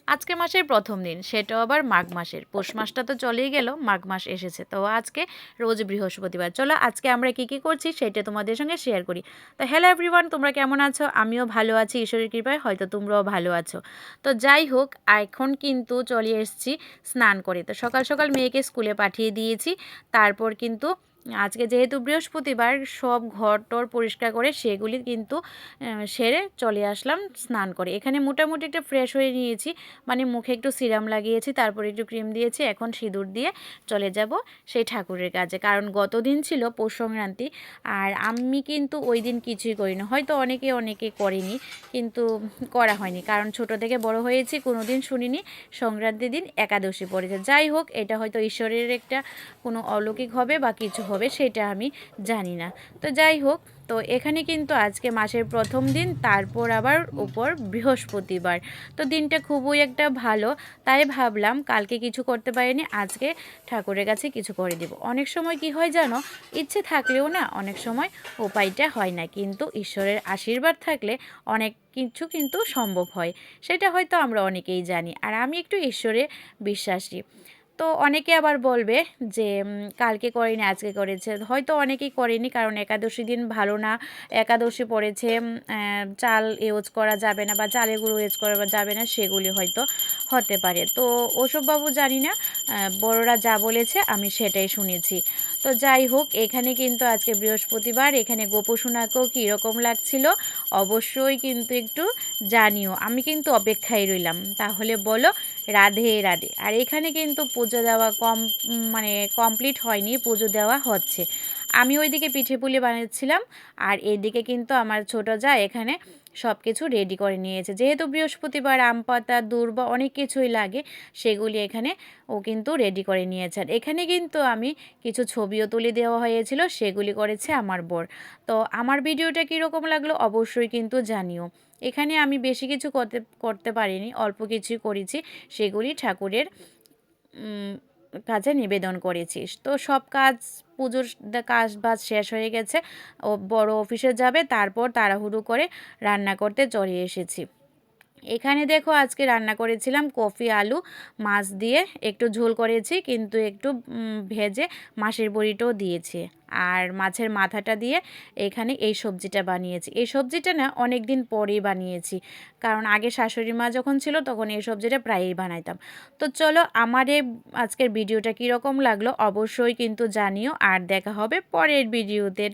আজকে মাসের প্রথম দিন, সেটাও আবার মাঘ মাসের। পৌষ মাসটা তো চলেই গেল, মাঘ মাস এসেছে। তো আজকে রোজ বৃহস্পতিবার। চলো আজকে আমরা কি কি করছি সেটা তোমাদের সঙ্গে শেয়ার করি। তো হ্যালো এভরিওয়ান, তোমরা কেমন আছো? আমিও ভালো আছি ঈশ্বরের কৃপায়, হয়তো তোমরাও ভালো আছো। তো যাই হোক, এখন কিন্তু চলে এসেছি স্নান করে। তো সকাল সকাল মেয়েকে স্কুলে পাঠিয়ে দিয়েছি। তারপর কিন্তু আজকে যেহেতু বৃহস্পতিবার, সব ঘর টর পরিষ্কার করে সেগুলি কিন্তু সেরে চলে আসলাম স্নান করে। এখানে মোটামুটি একটা ফ্রেশ হয়ে নিয়েছি, মানে মুখে একটু সিরাম লাগিয়েছি, তারপর একটু ক্রিম দিয়েছি। এখন সিঁদুর দিয়ে চলে যাব সেই ঠাকুরের কাছে, কারণ গত দিন ছিল পৌষ সংক্রান্তি। আর আমি কিন্তু ওই দিন কিছুই করিনি, হয়তো অনেকে করেনি, কিন্তু করা হয়নি, কারণ ছোট থেকে বড় হয়েছি, কোনো দিন শুনিনি সংক্রান্তির দিন একাদশী পড়েছে। যাই হোক, এটা হয়তো ঈশ্বরের একটা কোনো অলৌকিক হবে বা কিছু হবে, সেটা আমি জানি না। তো যাই হোক, তো এখানে কিন্তু আজকে মাসের প্রথম দিন, তারপর আবার উপর বৃহস্পতিবার। তো দিনটা খুবই একটা ভালো, তাই ভাবলাম কালকে কিছু করতে পারিনি, আজকে ঠাকুরের কাছে কিছু করে দিব। অনেক সময় কি হয় জানো, ইচ্ছে থাকলেও না অনেক সময় উপায়টা হয় না, কিন্তু ঈশ্বরের আশীর্বাদ থাকলে অনেক কিছু কিন্তু সম্ভব হয়। সেটা হয়তো আমরা অনেকেই জানি, আর আমি একটু ঈশ্বরে বিশ্বাসী। তো অনেকে আবার বলবে যে কালকে করেনি আজকে করেছে, হয়তো অনেকেই করেনি, কারণ একাদশী দিন ভালো না, একাদশী পড়েছে, চাল ইউজ করা যাবে না বা চালের গুঁড়ো ইউজ করা যাবে না, সেগুলি হয়তো হতে পারে। তো ওসব বাবু জানি না, বড়রা যা বলেছে আমি সেটাই শুনেছি। তো যাই হোক, এখানে কিন্তু আজকে বৃহস্পতিবার, এখানে গোপোষণাকেও কীরকম লাগছিল অবশ্যই কিন্তু একটু জানিও। আমি কিন্তু অপেক্ষায় রইলাম, তাহলে বলো রাধে রাধে। আর এখানে কিন্তু পুজো দেওয়া মানে কমপ্লিট হয়নি, পুজো দেওয়া হচ্ছে। আমি ওইদিকে পিঠে পুলি বানাচ্ছিলাম, আর এইদিকে কিন্তু আমার ছোটো যা এখানে সব কিছু রেডি করে নিয়েছে। যেহেতু বৃহস্পতিবার আম পাতা দূর বা অনেক কিছুই লাগে, সেগুলি এখানে ও কিন্তু রেডি করে নিয়েছে। আর এখানে কিন্তু আমি কিছু ছবিও তুলে দেওয়া হয়েছিল, সেগুলি করেছে আমার বর। তো আমার ভিডিওটা কীরকম লাগলো অবশ্যই কিন্তু জানিও। এখানে আমি বেশি কিছু করতে পারিনি, অল্প কিছুই করেছি, সেগুলি ঠাকুরের কাজে নিবেদন করেছিস। তো সব কাজ, পুজোর কাজ বাজ শেষ হয়ে গেছে, ও বড় অফিসে যাবে, তারপর তাড়াহুড়ো করে রান্না করতে চলে এসেছি। এখানে দেখো আজকে রান্না করেছিলাম কফি আলু মাছ দিয়ে, একটু ঝোল করেছি, কিন্তু একটু ভেজে মাছের বড়িটাও দিয়েছি, আর মাছের মাথাটা দিয়ে এখানে এই সবজিটা বানিয়েছি। এই সবজিটা না অনেক দিন পরেই বানিয়েছি, কারণ আগে শাশুড়ি মা যখন ছিল তখন এই সবজিটা প্রায়ই বানাইতাম। তো চলো, আমার এই আজকের ভিডিওটা কীরকম লাগলো অবশ্যই কিন্তু জানিও, আর দেখা হবে পরের ভিডিওতে।